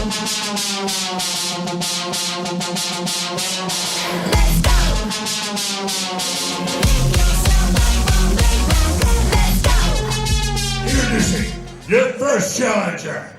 Introducing your first challenger,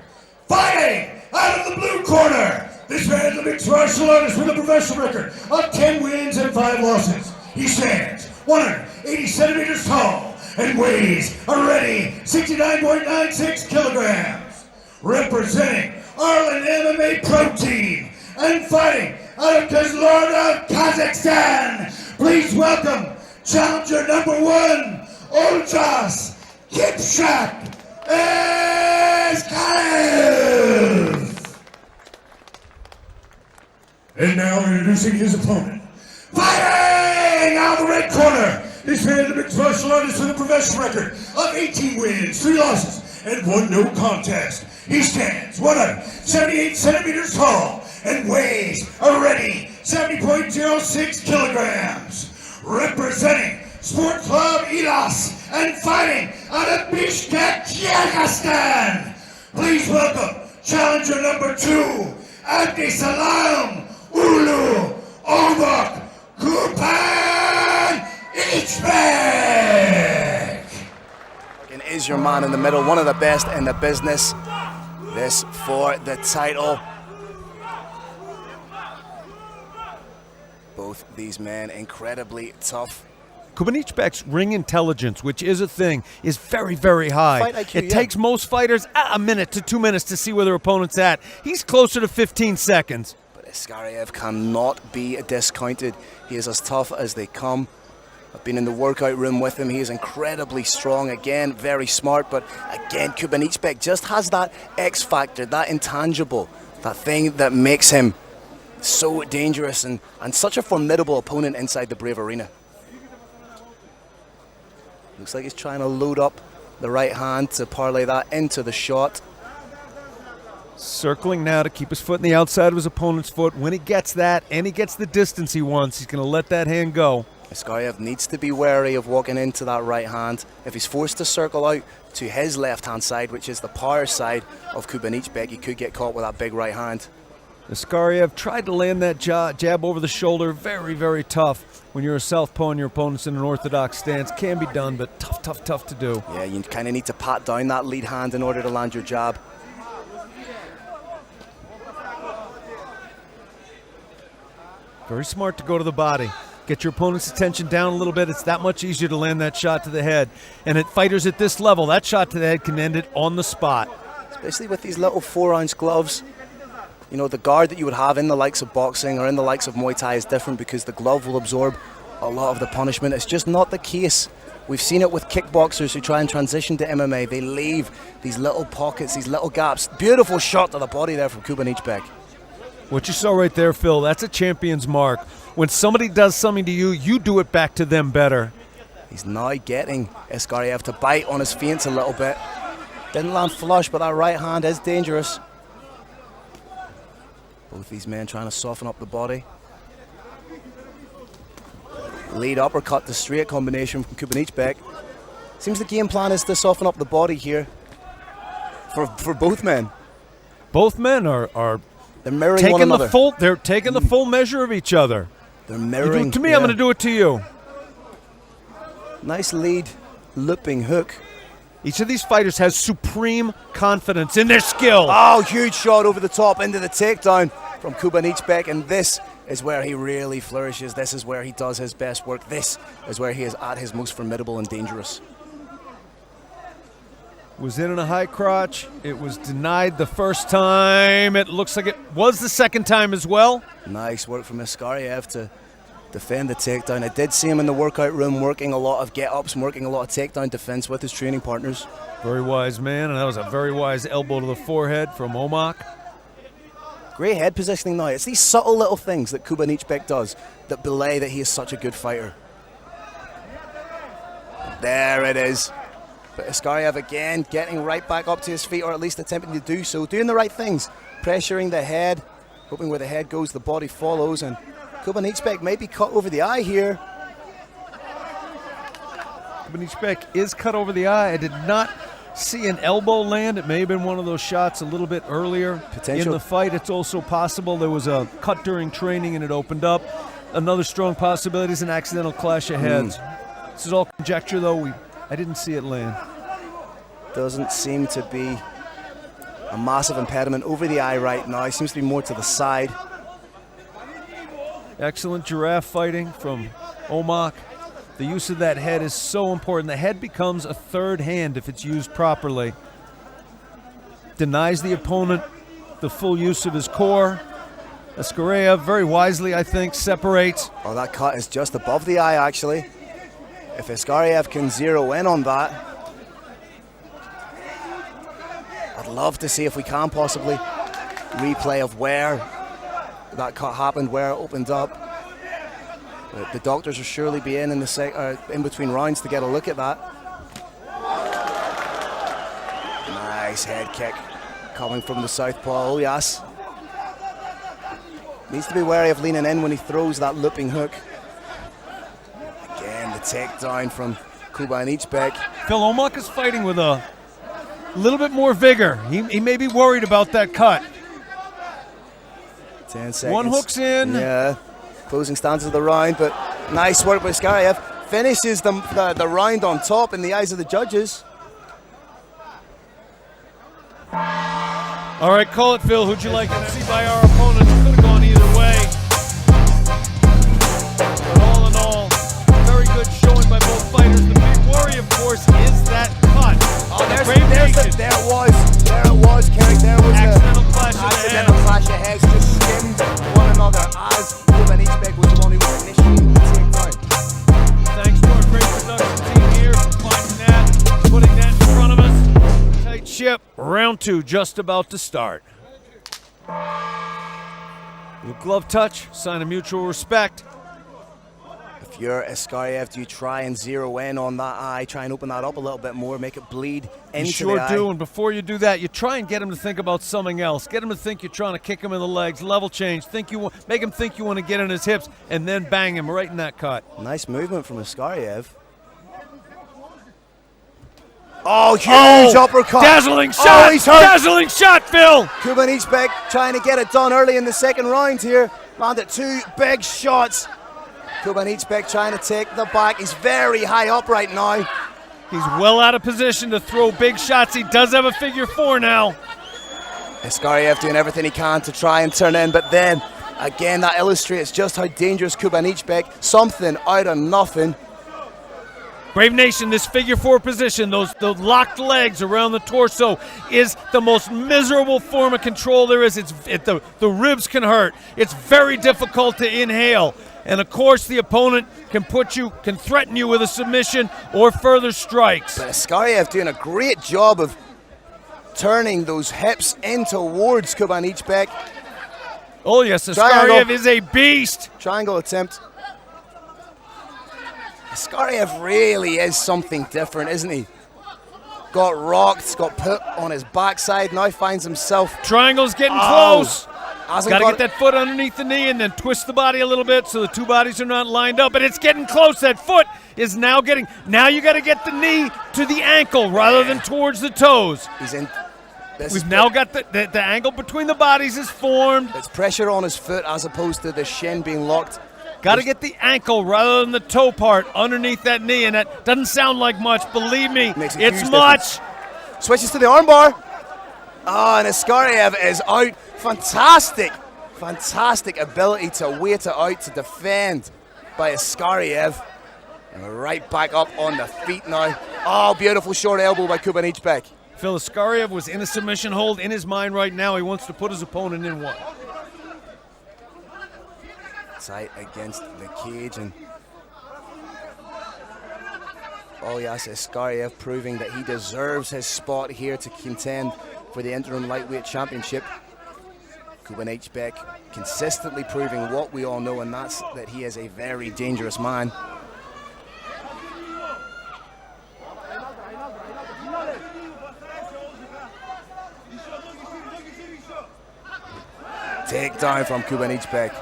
fighting out of the blue corner. This man is a mixed martial artist with a professional record of 10 wins and 5 losses. He stands 180 centimeters tall and weighs a ready 69.96 kilograms. Representing Ireland MMA Pro Team and fighting out of Kazlorda, Kazakhstan, please welcome challenger number 1, Olžas Eskaraев. And now introducing his opponent, fighting out of the red corner. This man is a mixed martial artist with a professional record of 18 wins, 3 losses, and 1 no contest. He stands 178 centimeters tall and weighs a ready 70.06 kilograms. Representing Sport Club Ilas and fighting out of Bishkek, Kyrgyzstan. Please welcome challenger number 2, Abdissalam, уулу, Kubanычbek. And is your man in the middle, one of the best in the business. This for the title. Both these men incredibly tough. Kubanichbek's ring intelligence, which is a thing, is very, very high. Fight IQ, it takes most fighters a minute to 2 minutes to see where their opponent's at. He's closer to 15 seconds. But Eskarayev cannot be discounted. He is as tough as they come. I've been in the workout room with him. He is incredibly strong. Again, very smart. But again, Kubanichbek just has that X factor, that intangible, that thing that makes him so dangerous and such a formidable opponent inside the Brave arena. Looks like he's trying to load up the right hand to parlay that into the shot. Circling now to keep his foot in the outside of his opponent's foot. When he gets that and he gets the distance he wants, he's going to let that hand go. Eskarayev needs to be wary of walking into that right hand. If he's forced to circle out to his left-hand side, which is the power side of Kubanichbek, he could get caught with that big right hand. Eskarayev tried to land that jab over the shoulder. Very, very tough. When you're a southpaw and your opponent's in an orthodox stance, can be done, but tough to do. Yeah, you kind of need to pat down that lead hand in order to land your jab. Very smart to go to the body. Get your opponent's attention down a little bit. It's that much easier to land that shot to the head. And at fighters at this level, that shot to the head can end it on the spot. Especially with these little 4-ounce gloves. You know, the guard that you would have in the likes of boxing or in the likes of Muay Thai is different because the glove will absorb a lot of the punishment. It's just not the case. We've seen it with kickboxers who try and transition to MMA. They leave these little pockets, these little gaps. Beautiful shot to the body there from Kubanichbek. What you saw right there, Phil, that's a champion's mark. When somebody does something to you, you do it back to them better. He's now getting Eskarayev to bite on his feints a little bit. Didn't land flush, but that right hand is dangerous. Both these men trying to soften up the body. Lead uppercut to straight combination from Kubanichbek. Seems the game plan is to soften up the body here for both men. Both men are they're mirroring taking one another. They're taking the full measure of each other. They're mirroring. You do it to me, I'm going to do it to you. Nice lead, looping hook. Each of these fighters has supreme confidence in their skill. Oh, huge shot over the top into the takedown from Kubanichbek, and this is where he really flourishes. This is where he does his best work. This is where he is at his most formidable and dangerous. Was in a high crotch. It was denied the first time. It looks like it was the second time as well. Nice work from Eskarayev to defend the takedown. I did see him in the workout room working a lot of get-ups, working a lot of takedown defense with his training partners. Very wise man, and that was a very wise elbow to the forehead from Omak. Great head positioning now. It's these subtle little things that Kubanichbek does that belie that he is such a good fighter. There it is. But Eskarayev again getting right back up to his feet, or at least attempting to do so, doing the right things, pressuring the head, hoping where the head goes, the body follows, and Kubanichbek may be cut over the eye here. Kubanichbek is cut over the eye. I did not see an elbow land. It may have been one of those shots a little bit earlier in the fight. It's also possible there was a cut during training and it opened up. Another strong possibility is an accidental clash of heads. This is all conjecture, though. I didn't see it land. Doesn't seem to be a massive impediment over the eye right now. It seems to be more to the side. Excellent giraffe fighting from Omak. The use of that head is so important. The head becomes a third hand if it's used properly. Denies the opponent the full use of his core. Eskarayev, very wisely, I think, separates. Oh, that cut is just above the eye, actually. If Eskarayev can zero in on that, I'd love to see if we can possibly replay of where that cut happened, where it opened up. The doctors will surely be in the in between rounds to get a look at that. Nice head kick coming from the southpaw. Olžas needs to be wary of leaning in when he throws that looping hook. Again, the takedown from Kubanichbek. Phil, Omak is fighting with a little bit more vigor. He may be worried about that cut. 10 seconds. One hook's in. Yeah, closing stances of the round, but nice work by Eskarayev. Finishes the round on top in the eyes of the judges. All right, call it, Phil. Who'd you like to see by our opponent? It could have gone either way. But all in all, very good showing by both fighters. The big worry, of course, is that cut. Oh, there it was, Kerry. There was accidental clash of heads. Just skimmed one another as Kubanichbek was the one who was initiating the takedown. Thanks to our great production team here for finding that, putting that in front of us. Tight ship. Round 2 just about to start. Little glove touch, sign of mutual respect. If you're Eskarayev, do you try and zero in on that eye, try and open that up a little bit more, make it bleed into the eye? You sure do, and before you do that, you try and get him to think about something else. Get him to think you're trying to kick him in the legs, level change, make him think you want to get in his hips, and then bang him right in that cut. Nice movement from Eskarayev. Oh, huge uppercut. Dazzling shot. Oh, he's hurt. Dazzling shot, Phil. Kubanichbek trying to get it done early in the second round here. Landed 2 big shots. Kubanichbek trying to take the back. He's very high up right now. He's well out of position to throw big shots. He does have a figure 4 now. Eskarayev doing everything he can to try and turn in, but then, again, that illustrates just how dangerous Kubanichbek, something out of nothing. Brave Nation, this figure 4 position, those locked legs around the torso is the most miserable form of control there is. The ribs can hurt. It's very difficult to inhale. And of course, the opponent can threaten you with a submission or further strikes. But Eskarayev doing a great job of turning those hips in towards Kubanichbek. Oh yes, Eskarayev is a beast. Triangle attempt. Eskarayev really is something different, isn't he? Got rocked, got put on his backside, now finds himself. Triangle's getting close. Got to get that foot underneath the knee and then twist the body a little bit so the two bodies are not lined up. But it's getting close. That foot is now getting. Now you got to get the knee to the ankle rather than towards the toes. He's in. We've now got the angle between the bodies is formed. It's pressure on his foot as opposed to the shin being locked. Got to get the ankle rather than the toe part underneath that knee, and that doesn't sound like much. Believe me, it's much. Switches to the armbar. And Eskarayev is out. Fantastic ability to wait it out, to defend by Eskarayev. And right back up on the feet now. Oh, beautiful short elbow by Kubanichbek. Phil, Eskarayev was in a submission hold in his mind right now. He wants to put his opponent in one. Tight against the cage, and Olžas Eskarayev proving that he deserves his spot here to contend for the interim lightweight championship. Kubanichbek consistently proving what we all know, and that's that he is a very dangerous man. Takedown from Kubanichbek.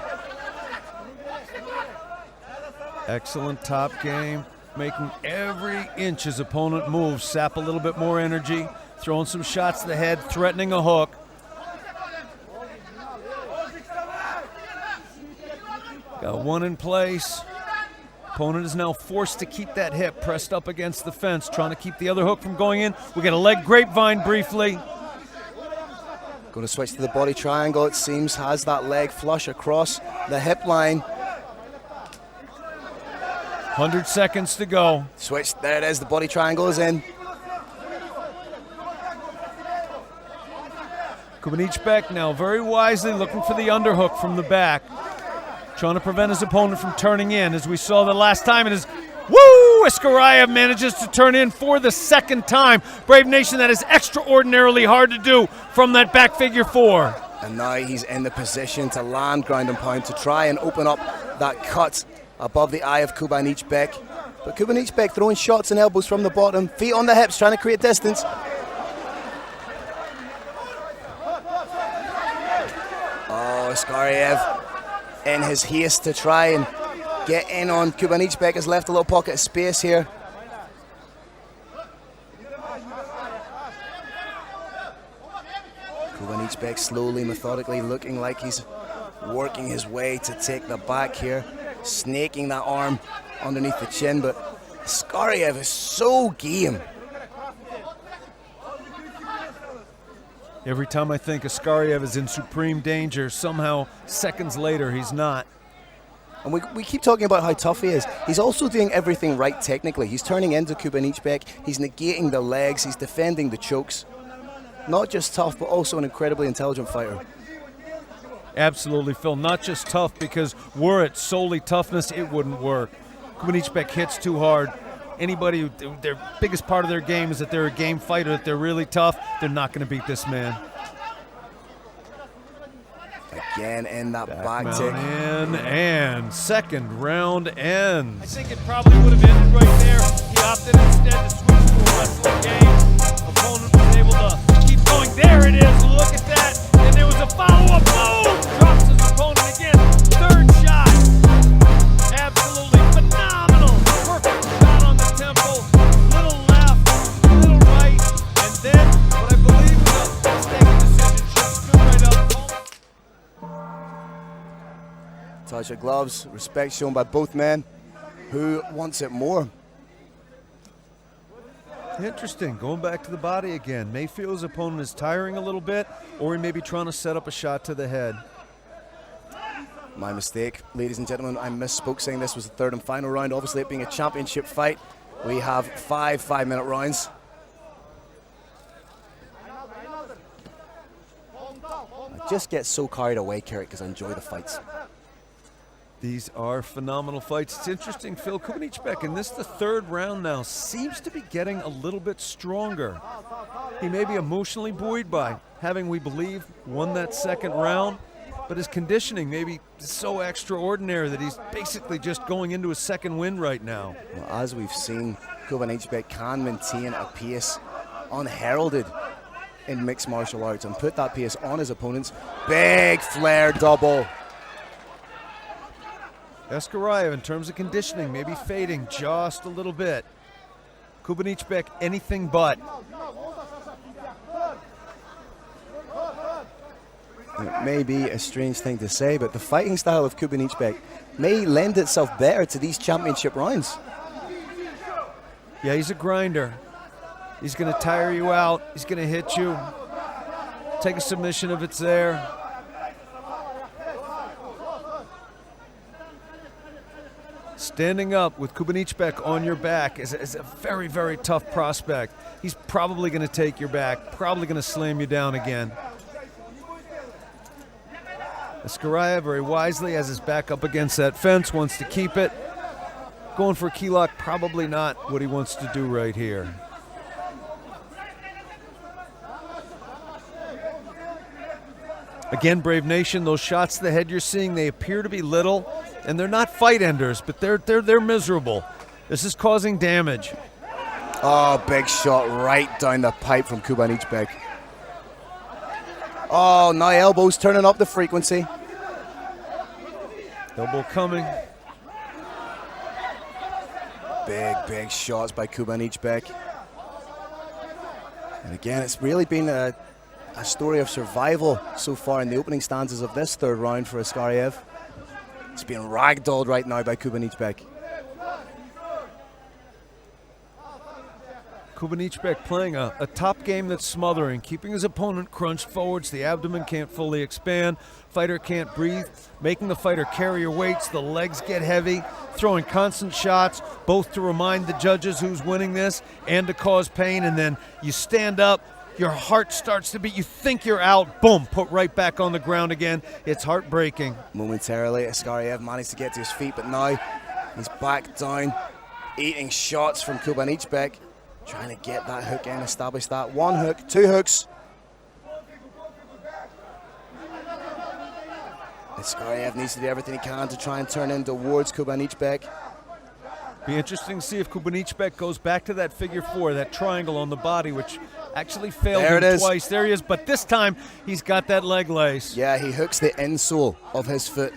Excellent top game. making every inch his opponent moves, sap a little bit more energy, throwing some shots to the head, threatening a hook. Got one in place. Opponent is now forced to keep that hip pressed up against the fence, trying to keep the other hook from going in. We get a leg grapevine briefly. Going to switch to the body triangle, it seems, has that leg flush across the hip line. 100 seconds to go. Switch, there it is, the body triangle is in. Kubanichbek now very wisely looking for the underhook from the back, trying to prevent his opponent from turning in, as we saw the last time. And Eskarayev manages to turn in for the second time. Brave Nation, that is extraordinarily hard to do from that back figure four. And now he's in the position to land ground and pound to try and open up that cut above the eye of Kubanichbek. But Kubanichbek throwing shots and elbows from the bottom, feet on the hips, trying to create distance. Oh, Eskarayev, in his haste to try and get in on Kubanichbek, has left a little pocket of space here. Kubanichbek slowly, methodically, looking like he's working his way to take the back here, snaking that arm underneath the chin, but Eskarayev is so game. Every time I think Eskarayev is in supreme danger, somehow seconds later he's not. And we keep talking about how tough he is. He's also doing everything right technically. He's turning into Kubanichbek, he's negating the legs, he's defending the chokes. Not just tough, but also an incredibly intelligent fighter. Absolutely, Phil. Not just tough, because were it solely toughness, it wouldn't work. Kubanichbek hits too hard. Anybody, their biggest part of their game is that they're a game fighter, that they're really tough. They're not going to beat this man. Again in that back mount tick. In, and second round ends. I think it probably would have ended right there. He opted instead to switch to a wrestling game. Opponent was able to keep going. There it is. Look at that. And there was a follow-up. Boom! Drops his opponent again. Third shot. Absolutely phenomenal. Perfect shot on the temple. Little left, little right, and then what I believe was a mistaken decision. Should stood right up. Touch of gloves, respect shown by both men. Who wants it more? Interesting, going back to the body again. May feel his opponent is tiring a little bit, or he may be trying to set up a shot to the head. My mistake, ladies and gentlemen, I misspoke saying this was the third and final round. Obviously, it being a championship fight, we have 5 5-minute rounds. I just get so carried away, Carrick, because I enjoy the fights. These are phenomenal fights. It's interesting, Phil. Kubanichbek, in this the third round now, seems to be getting a little bit stronger. He may be emotionally buoyed by having, we believe, won that second round, but his conditioning may be so extraordinary that he's basically just going into a second win right now. Well, as we've seen, Kubanichbek can maintain a pace unheralded in mixed martial arts and put that pace on his opponents. Big flare double. Eskarayev, in terms of conditioning, maybe fading just a little bit. Kubanichbek, anything but. It may be a strange thing to say, but the fighting style of Kubanichbek may lend itself better to these championship rounds. Yeah, he's a grinder. He's going to tire you out. He's going to hit you. Take a submission if it's there. Standing up with Kubanichbek on your back is a very, very tough prospect. He's probably going to take your back, probably going to slam you down again. Eskarayev very wisely has his back up against that fence, wants to keep it. Going for a key lock, probably not what he wants to do right here. Again, Brave Nation, those shots to the head you're seeing, they appear to be little, and they're not fight enders, but they're miserable. This is causing damage. Oh, big shot right down the pipe from Kubanichbek. Oh, now elbows turning up the frequency. Elbow coming. Big shots by Kubanichbek. And again, it's really been a story of survival so far in the opening stanzas of this third round for Eskarayev. He's being ragdolled right now by Kubanichbek. Kubanichbek playing a top game that's smothering, keeping his opponent crunched forwards. The abdomen can't fully expand. Fighter can't breathe, making the fighter carry her weights. The legs get heavy, throwing constant shots, both to remind the judges who's winning this and to cause pain. And then you stand up, your heart starts to beat. You think you're out, boom, put right back on the ground again. It's heartbreaking. Momentarily, Eskarayev managed to get to his feet, but now he's back down, eating shots from Kubanichbek. Trying to get that hook in, establish that. One hook, two hooks. Eskarayev needs to do everything he can to try and turn in towards Kubanichbek. Be interesting to see if Kubanichbek goes back to that figure four, that triangle on the body, which actually failed him twice. There he is, but this time he's got that leg lace. Yeah, he hooks the insole of his foot,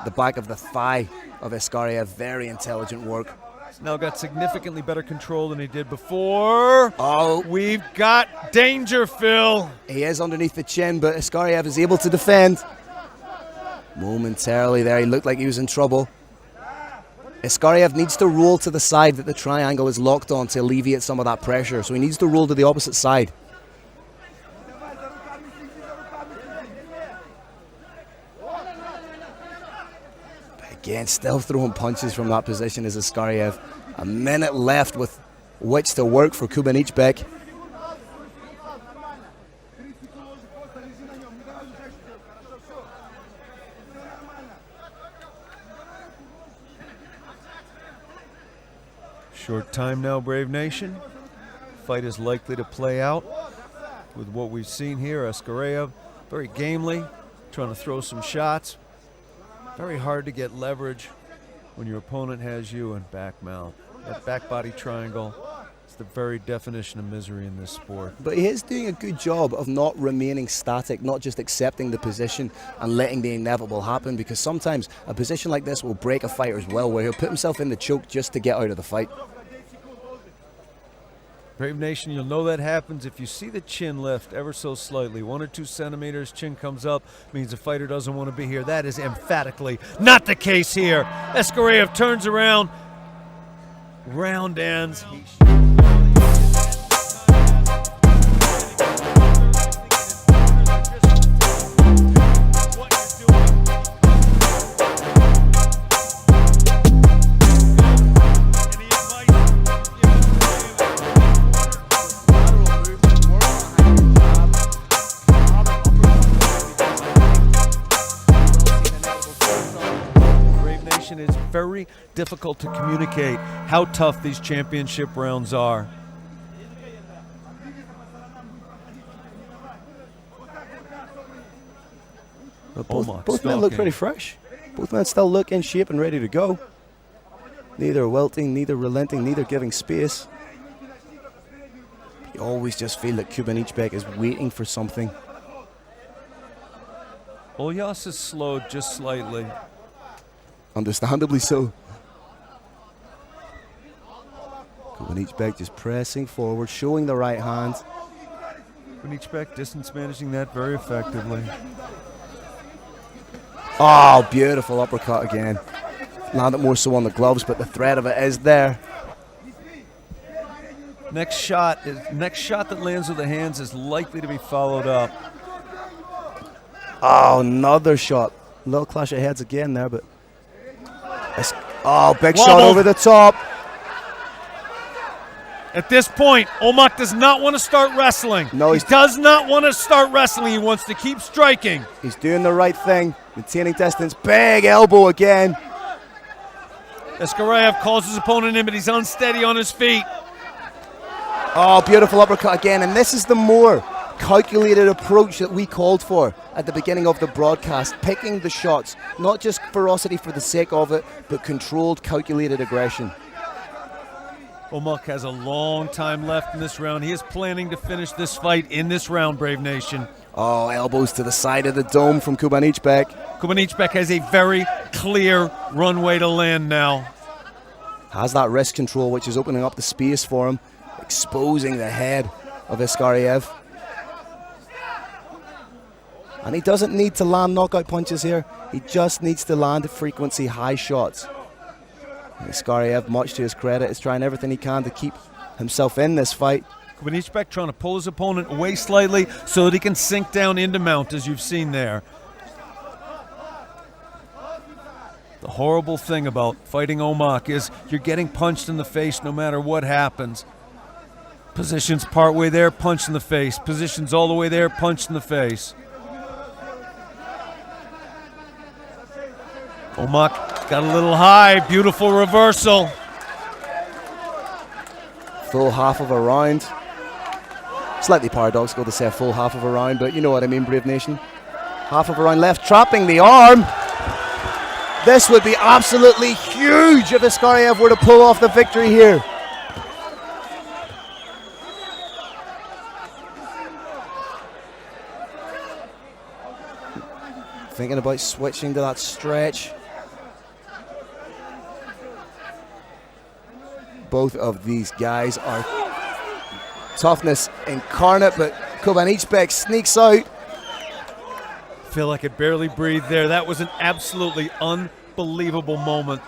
the back of the thigh of Eskarayev. Very intelligent work. Now got significantly better control than he did before. Oh. We've got danger, Phil. He is underneath the chin, but Eskarayev is able to defend. Momentarily there, he looked like he was in trouble. Eskarayev needs to roll to the side that the triangle is locked on to alleviate some of that pressure. So he needs to roll to the opposite side. Again, still throwing punches from that position is Eskarayev. A minute left with which to work for Kubanichbek. Short time now, Brave Nation. Fight is likely to play out with what we've seen here. Eskarayev, very gamely, trying to throw some shots. Very hard to get leverage when your opponent has you in back mount. That back body triangle is the very definition of misery in this sport. But he is doing a good job of not remaining static, not just accepting the position and letting the inevitable happen, because sometimes a position like this will break a fighter's will, where he'll put himself in the choke just to get out of the fight. Brave Nation, you'll know that happens if you see the chin lift ever so slightly. 1 or 2 centimeters, chin comes up, means the fighter doesn't want to be here. That is emphatically not the case here. Eskarayev turns around, round ends. It's very difficult to communicate how tough these championship rounds are. Both men look pretty fresh. Both men still look in shape and ready to go. Neither wilting, neither relenting, neither giving space. You always just feel that Kubanichbek is waiting for something. Olžas is slowed just slightly. Understandably so. Kubanichbek just pressing forward, showing the right hand. Kubanichbek distance managing that very effectively. Oh, beautiful uppercut again. Landed more so on the gloves, but the threat of it is there. Next shot that lands with the hands is likely to be followed up. Oh, another shot. Little clash of heads again there, but oh, big shot over the top. At this point, Olmak does not want to start wrestling. No, he does not want to start wrestling. He wants to keep striking. He's doing the right thing, maintaining distance. Big elbow again. Eskarayev calls his opponent in, but he's unsteady on his feet. Oh, beautiful uppercut again. And this is the more calculated approach that we called for at the beginning of the broadcast. Picking the shots, not just ferocity for the sake of it, but controlled, calculated aggression. Olmak has a long time left in this round. He is planning to finish this fight in this round, Brave Nation. Oh, elbows to the side of the dome from Kubanichbek. Kubanichbek has a very clear runway to land now. Has that wrist control, which is opening up the space for him, exposing the head of Eskarayev. And he doesn't need to land knockout punches here. He just needs to land frequency high shots. Eskarayev, much to his credit, is trying everything he can to keep himself in this fight. Kubanichbek trying to pull his opponent away slightly so that he can sink down into mount, as you've seen there. The horrible thing about fighting Omak is you're getting punched in the face no matter what happens. Positions part way there, punched in the face. Positions all the way there, punched in the face. Omak got a little high, beautiful reversal. Full half of a round. Slightly paradoxical to say a full half of a round, but you know what I mean, Brave Nation. Half of a round left, trapping the arm. This would be absolutely huge if Eskarayev were to pull off the victory here. Thinking about switching to that stretch. Both of these guys are toughness incarnate, but Kubanichbek sneaks out. Feel like I barely breathed there. That was an absolutely unbelievable moment.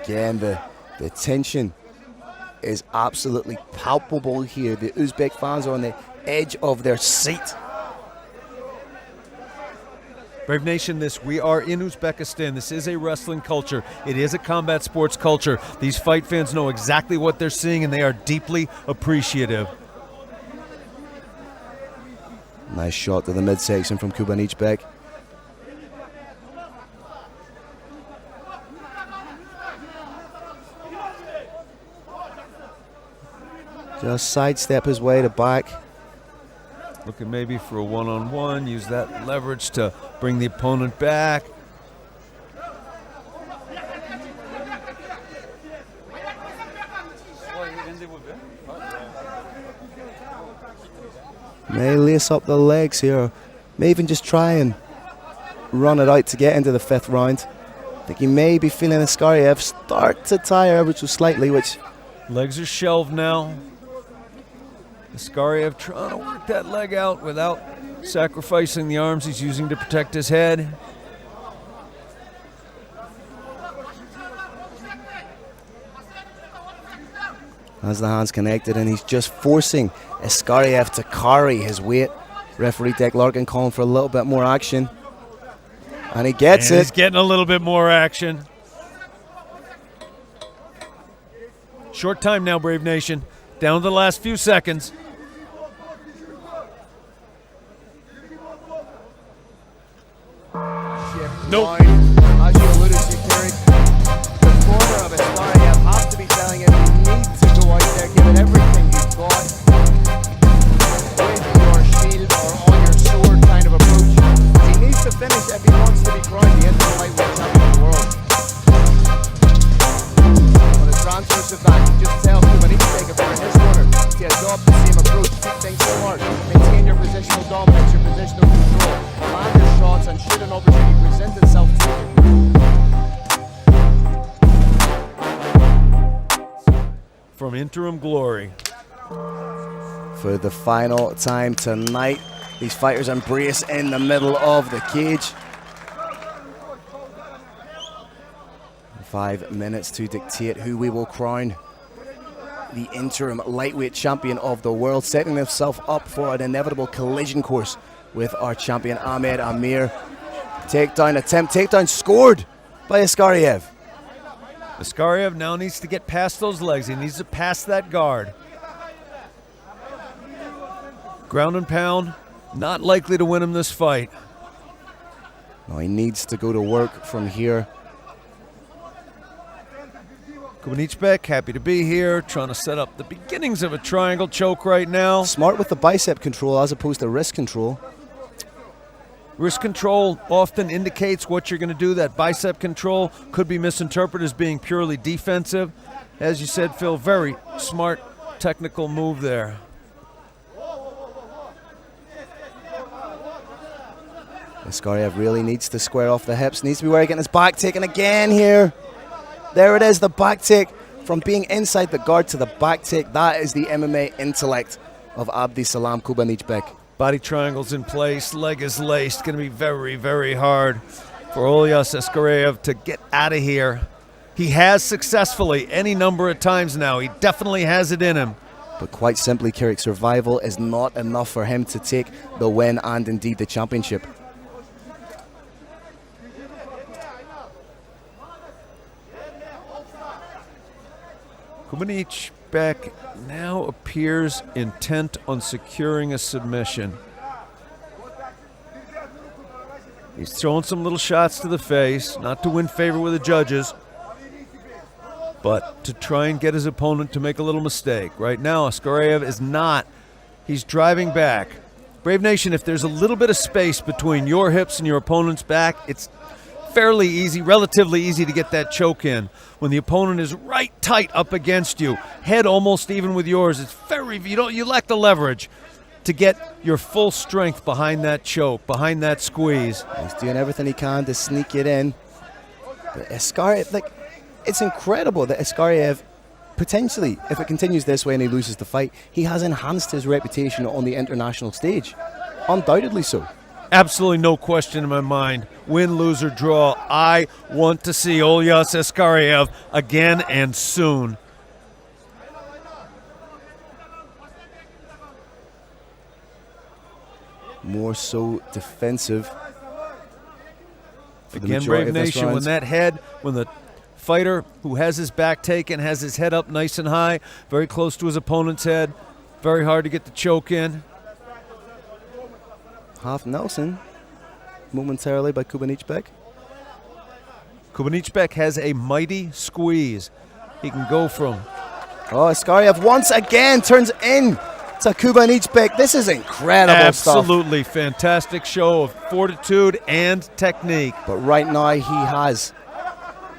Again, the tension is absolutely palpable here. The Uzbek fans are on the edge of their seat. Brave Nation, we are in Uzbekistan. This is a wrestling culture. It is a combat sports culture. These fight fans know exactly what they're seeing, and they are deeply appreciative. Nice shot to the midsection from Kubanichbek. Just sidestep his way to back. Looking maybe for a one-on-one, use that leverage to bring the opponent back. May lace up the legs here, may even just try and run it out to get into the fifth round. I think he may be feeling Eskarayev start to tire ever so slightly, which... Legs are shelved now. Eskarayev trying to work that leg out without sacrificing the arms he's using to protect his head. As the hands connected, and he's just forcing Eskarayev to carry his weight. Referee Dick Larkin calling for a little bit more action. And he gets it. He's getting a little bit more action. Short time now, Brave Nation. Down to the last few seconds. Nope. As you alluded to, Terry, the corner of Eskarayev has to be telling him you need to go out there, give it everything you've got. With your shield or on your sword kind of approach. He needs to finish if he wants to be crowned the interim lightweight champion of the world. On the transfer savant, just tell Kubanichbek if you're in his corner to adopt the same approach. Keep things smart. Maintain your positional dominance, your positional control. Land your shots and shoot an opportunity present itself to you. From interim glory. For the final time tonight, these fighters embrace in the middle of the cage. 5 minutes to dictate who we will crown the interim lightweight champion of the world, setting himself up for an inevitable collision course with our champion Ahmed Amir. Takedown attempt, takedown scored by Eskarayev. Eskarayev now needs to get past those legs. He needs to pass that guard. Ground and pound, not likely to win him this fight. No, he needs to go to work from here. Kubanichbek, happy to be here, trying to set up the beginnings of a triangle choke right now. Smart with the bicep control as opposed to wrist control. Wrist control often indicates what you're going to do. That bicep control could be misinterpreted as being purely defensive. As you said, Phil, very smart technical move there. Eskarayev really needs to square off the hips, needs to be wary, getting his back taken again here. There it is, the back take. From being inside the guard to the back take, that is the MMA intellect of Abdissalam Kubanichbek. Body triangles in place, leg is laced. Going to be very, very hard for Olžas Eskarayev to get out of here. He has successfully any number of times now. He definitely has it in him. But quite simply, Kirik, survival is not enough for him to take the win and indeed the championship. Kubanichbek now appears intent on securing a submission. He's throwing some little shots to the face, not to win favor with the judges, but to try and get his opponent to make a little mistake. Right now, Eskarayev is not. He's driving back. Brave Nation, if there's a little bit of space between your hips and your opponent's back, it's fairly easy, relatively easy to get that choke in. When the opponent is right tight up against you, head almost even with yours, it's very, you lack the leverage to get your full strength behind that choke, behind that squeeze. He's doing everything he can to sneak it in. But Eskarayev, it's incredible that Eskarayev, potentially, if it continues this way and he loses the fight, he has enhanced his reputation on the international stage. Undoubtedly so. Absolutely no question in my mind. Win, lose, or draw, I want to see Olžas Eskarayev again and soon. More so defensive. Again, Brave Nation, when that head, when the fighter who has his back taken, has his head up nice and high, very close to his opponent's head, very hard to get the choke in. Half Nelson, momentarily by Kubanichbek. Kubanichbek has a mighty squeeze. He can go from... Oh, Eskarayev once again turns in to Kubanichbek. This is incredible stuff. Absolutely fantastic show of fortitude and technique. But right now he has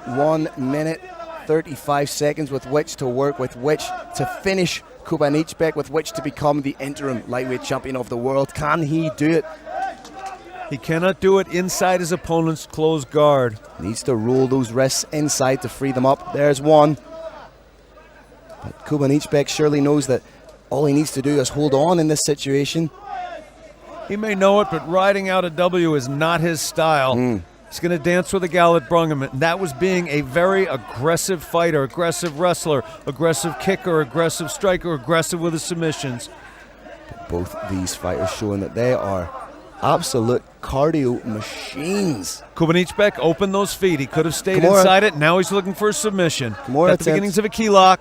1 minute 35 seconds with which to work, with which to finish Kubanichbek, with which to become the interim lightweight champion of the world. Can he do it? He cannot do it inside his opponent's closed guard. Needs to roll those wrists inside to free them up. There's one. But Kubanichbek surely knows that all he needs to do is hold on in this situation. He may know it, but riding out a W is not his style. He's going to dance with the gal that brung him. And that was being a very aggressive fighter, aggressive wrestler, aggressive kicker, aggressive striker, aggressive with his submissions. But both these fighters showing that they are absolute cardio machines. Kubanichbek opened those feet. He could have stayed inside it. Now he's looking for a submission. At the beginnings of a key lock.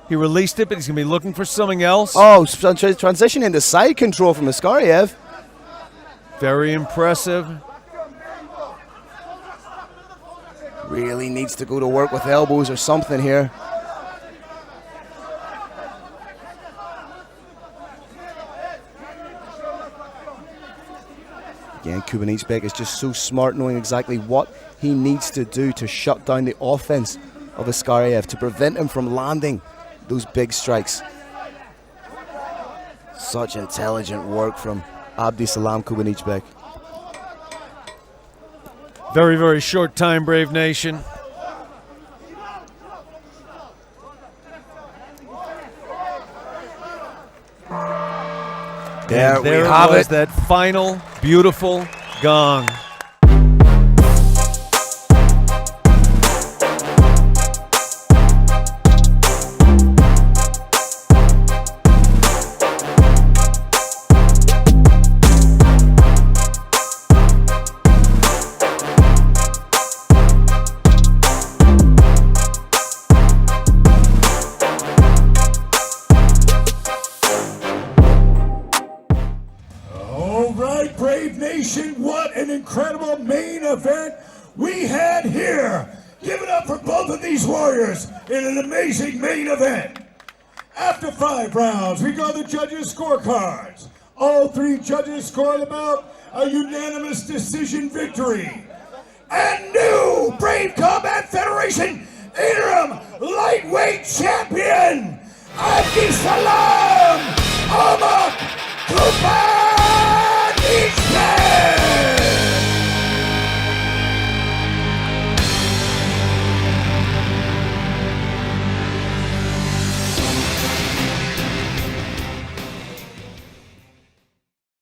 He released it, but he's going to be looking for something else. Oh, transition into side control from Eskarayev. Very impressive. Really needs to go to work with elbows or something here. Again, Kubanichbek is just so smart, knowing exactly what he needs to do to shut down the offense of Eskarayev, to prevent him from landing those big strikes. Such intelligent work from Abdissalam Kubanichbek. Very, very short time, Brave Nation. There we have have it. That final beautiful gong. What an incredible main event we had here. Give it up for both of these warriors in an amazing main event. After 5 rounds, we got the judges' scorecards. All 3 judges scored about a unanimous decision victory. And new Brave Combat Federation interim lightweight champion, Abdissalam Kubanichbek.